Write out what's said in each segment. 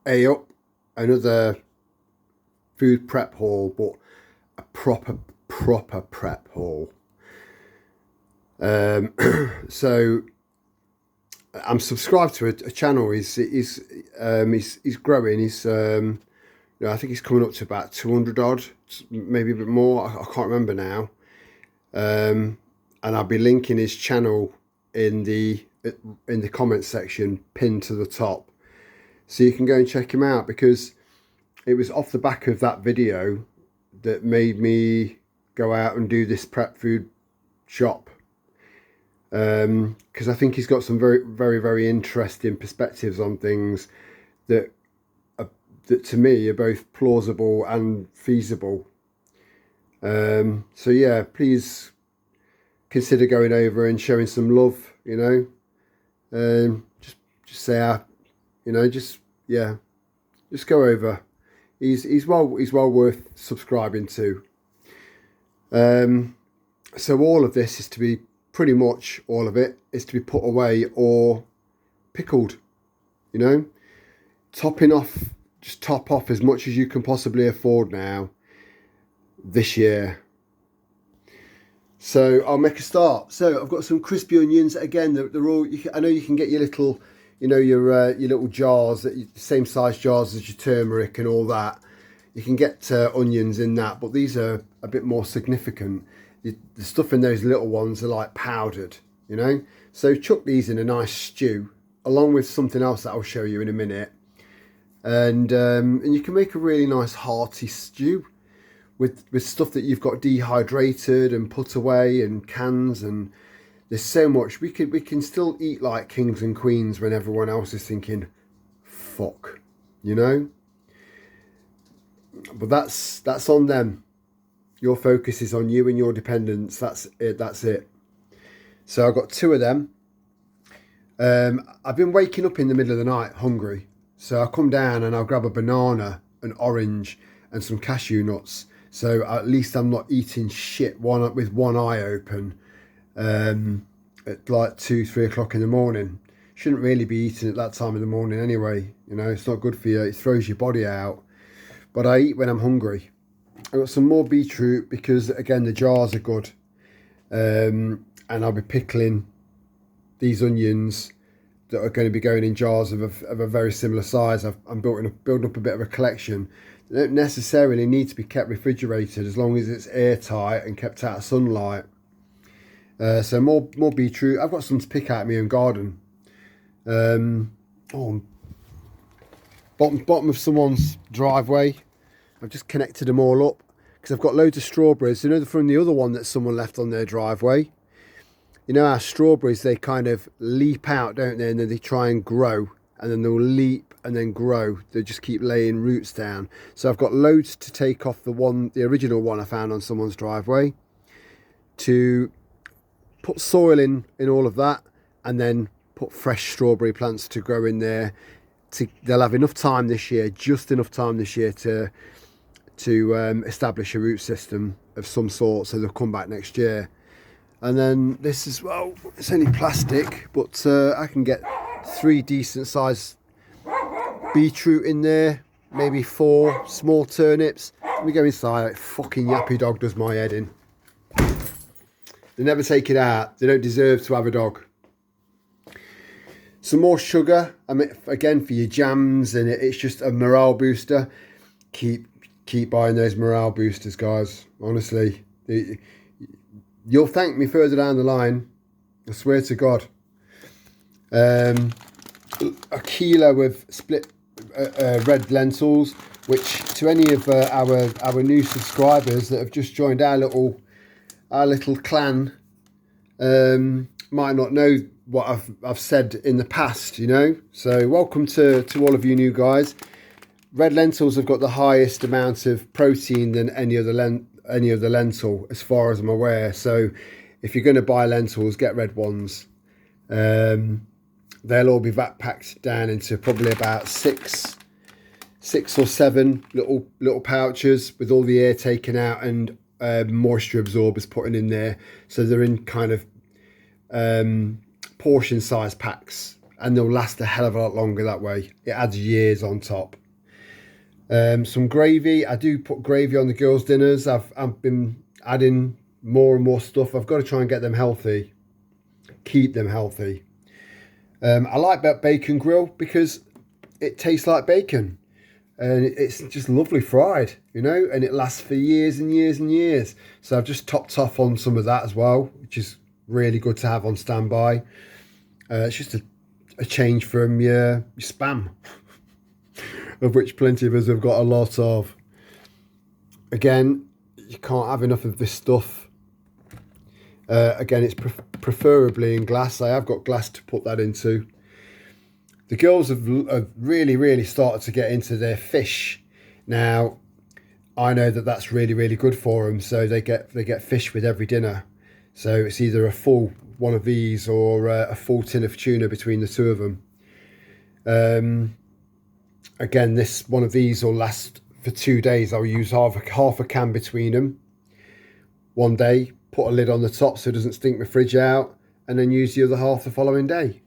Hey up, another food prep haul, but a proper prep haul. Um, so I'm subscribed to a channel. He's growing. I think he's coming up to about 200 odd, maybe a bit more. I can't remember now. And I'll be linking his channel in the comments section, pinned to the top, so you can go and check him out, because it was off the back of that video that made me go out and do this prep food shop, because I think he's got some very interesting perspectives on things that to me are both plausible and feasible. So yeah, please consider going over and showing some love. Just say, just go over. He's well worth subscribing to. So all of this is to be, pretty much all of it is to be put away or pickled. Just top off as much as you can possibly afford now this year. So I'll make a start. So I've got some crispy onions. Again, they're all. I know you can get your little, your little jars, the same size jars as your turmeric and all that. You can get onions in that, but these are a bit more significant. The stuff in those little ones are like powdered, So chuck these in a nice stew, along with something else that I'll show you in a minute, and you can make a really nice hearty stew with stuff that you've got dehydrated and put away in cans. And there's so much we can still eat like kings and queens when everyone else is thinking fuck, but that's on them. Your focus is on you and your dependents. That's it. So I've got two of them. I've been waking up in the middle of the night hungry, so I'll come down and I'll grab a banana, an orange and some cashew nuts. So at least I'm not eating shit with one eye open at like 2-3 o'clock in the morning. Shouldn't really be eating at that time of the morning anyway. It's not good for you. It throws your body out. But I eat when I'm hungry. I've got some more beetroot because, again, the jars are good. And I'll be pickling these onions that are going to be going in jars of a very similar size. I'm building up a bit of a collection. They don't necessarily need to be kept refrigerated as long as it's airtight and kept out of sunlight. So more beetroot. I've got some to pick out of my own garden. Bottom of someone's driveway. I've just connected them all up because I've got loads of strawberries. From the other one that someone left on their driveway. Our strawberries, they kind of leap out, don't they? And then they try and grow, and then they'll leap and then grow. They just keep laying roots down. So I've got loads to take off the original one I found on someone's driveway, to put soil in all of that, and then put fresh strawberry plants to grow in there. They'll have enough time this year, just enough time this year to establish a root system of some sort, so they'll come back next year. And then this as well, it's only plastic, but I can get 3 decent sized beetroot in there, maybe 4 small turnips. Let me go inside. Fucking yappy dog does my head in. They never take it out. They don't deserve to have a dog. Some more sugar, again, for your jams, and it's just a morale booster. Keep buying those morale boosters, guys. Honestly, you'll thank me further down the line. I swear to God. A kilo of split red lentils, which to any of our new subscribers that have just joined our little clan might not know what I've said in the past, So welcome to all of you new guys. Red lentils have got the highest amount of protein than any other lentil, as far as I'm aware. So if you're going to buy lentils, get red ones. They'll all be packed down into probably about six or 7 little pouches with all the air taken out and moisture absorbers put in there. So they're in kind of portion size packs, and they'll last a hell of a lot longer that way. It adds years on top. Some gravy. I do put gravy on the girls' dinners. I've been adding more and more stuff. I've got to try and get them healthy, keep them healthy. I like that bacon grill because it tastes like bacon, and it's just lovely fried, you know, and it lasts for years and years and years. So I've just topped off on some of that as well, which is really good to have on standby. It's just a change from your spam, of which plenty of us have got a lot of. Again, you can't have enough of this stuff. Again, it's preferably in glass. I have got glass to put that into. The girls have really started to get into their fish. Now, I know that that's really good for them. So they get fish with every dinner. So it's either a full one of these or a full tin of tuna between the two of them. Again, this one of these will last for 2 days. I'll use half a can between them. One day, put a lid on the top so it doesn't stink my fridge out, and then use the other half the following day.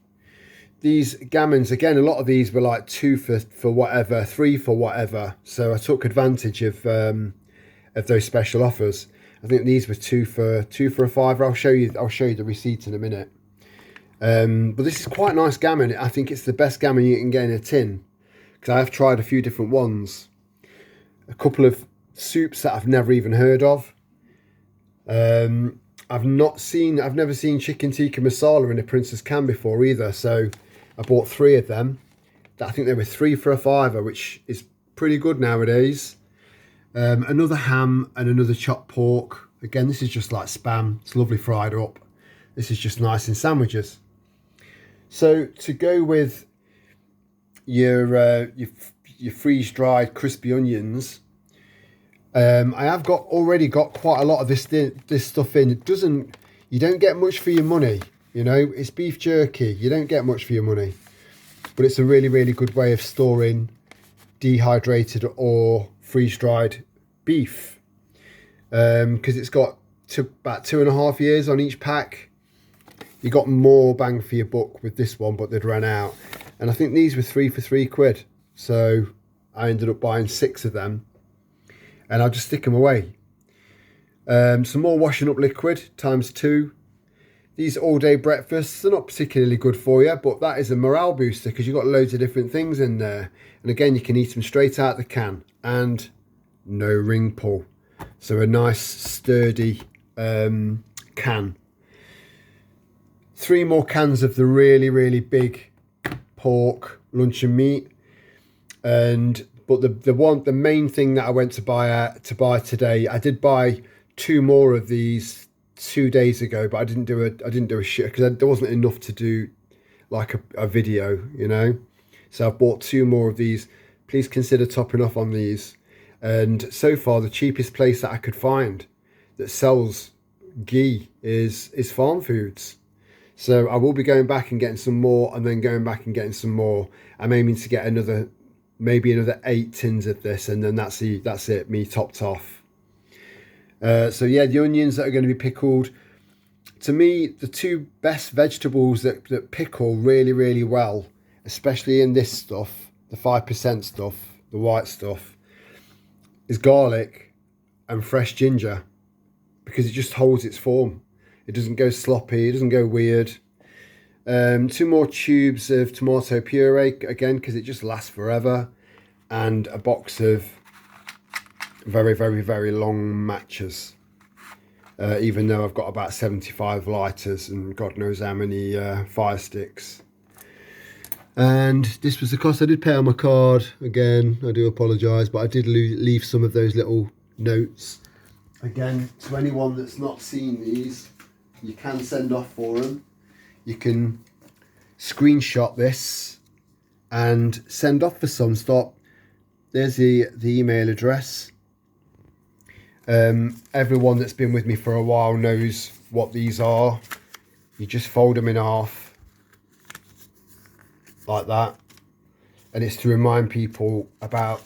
These gammons, again, a lot of these were like 2 for whatever, 3 for whatever. So I took advantage of those special offers. I think these were 2 for a £5. I'll show you the receipt in a minute. But this is quite nice gammon. I think it's the best gammon you can get in a tin, because I have tried a few different ones. A couple of soups that I've never even heard of. I've never seen chicken tikka masala in a Princess can before either. So I bought 3 of them. I think they were 3 for a £5, which is pretty good nowadays. Another ham and another chopped pork. Again, this is just like spam. It's lovely fried up. This is just nice in sandwiches. So to go with your freeze-dried crispy onions, I have already got quite a lot of this stuff in. You don't get much for your money, you know. It's beef jerky. You don't get much for your money, but it's a really good way of storing dehydrated or freeze-dried beef, because it's got about 2.5 years on each pack. You got more bang for your buck with this one, but they'd run out. And I think these were 3 for £3, so I ended up buying 6 of them, and I'll just stick them away. Some more washing up liquid ×2. These all-day breakfasts are not particularly good for you, but that is a morale booster because you've got loads of different things in there. And again, you can eat them straight out the can, and no ring pull. So a nice sturdy can. 3 more cans of the really big pork luncheon meat. But the main thing that I went to buy today, I did buy 2 more of these 2 days ago, but I didn't do a shit because there wasn't enough to do like a video, you know. So I've bought 2 more of these. Please consider topping off on these. And so far, the cheapest place that I could find that sells ghee is FARMFOODS. So I will be going back and getting some more, and then going back and getting some more. I'm aiming to get maybe another 8 tins of this, and then that's it, me topped off. So yeah, the onions that are going to be pickled. To me, the 2 best vegetables that pickle really well, especially in this stuff, the 5% stuff, the white stuff, is garlic and fresh ginger, because it just holds its form. It doesn't go sloppy, it doesn't go weird. 2 more tubes of tomato puree, again, because it just lasts forever. And a box of very long matches. Even though I've got about 75 lighters and God knows how many fire sticks. And this was the cost. I did pay on my card. Again, I do apologise, but I did leave some of those little notes. Again, to anyone that's not seen these, you can send off for them. You can screenshot this and send off for some. There's the email address. Everyone that's been with me for a while knows what these are. You just fold them in half like that, and it's to remind people about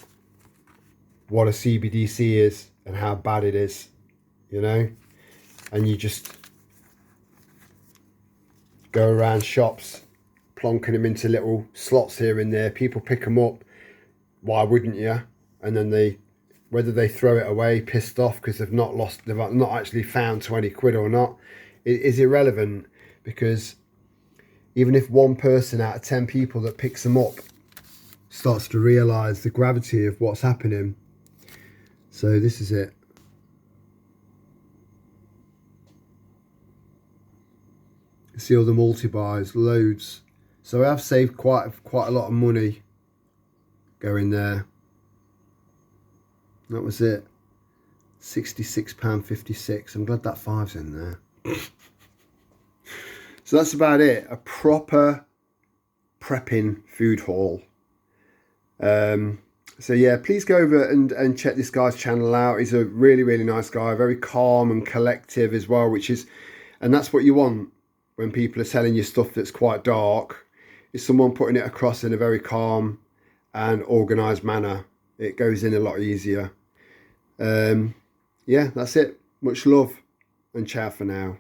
what a CBDC is and how bad it is, you know. And you just go around shops plonking them into little slots here and there. People pick them up. Why wouldn't you? And then whether they throw it away pissed off because they've not actually found 20 quid or not, it is irrelevant, because even if one person out of 10 people that picks them up starts to realise the gravity of what's happening. So this is it. You see all the multi-buys, loads. So I've saved quite a lot of money going there. That was it. £66.56. I'm glad that 5's in there. So that's about it. A proper prepping food haul. So yeah, please go over and check this guy's channel out. He's a really, really nice guy, very calm and collective as well, and that's what you want when people are selling you stuff that's quite dark, is someone putting it across in a very calm and organised manner. It goes in a lot easier. Yeah, that's it. Much love and ciao for now.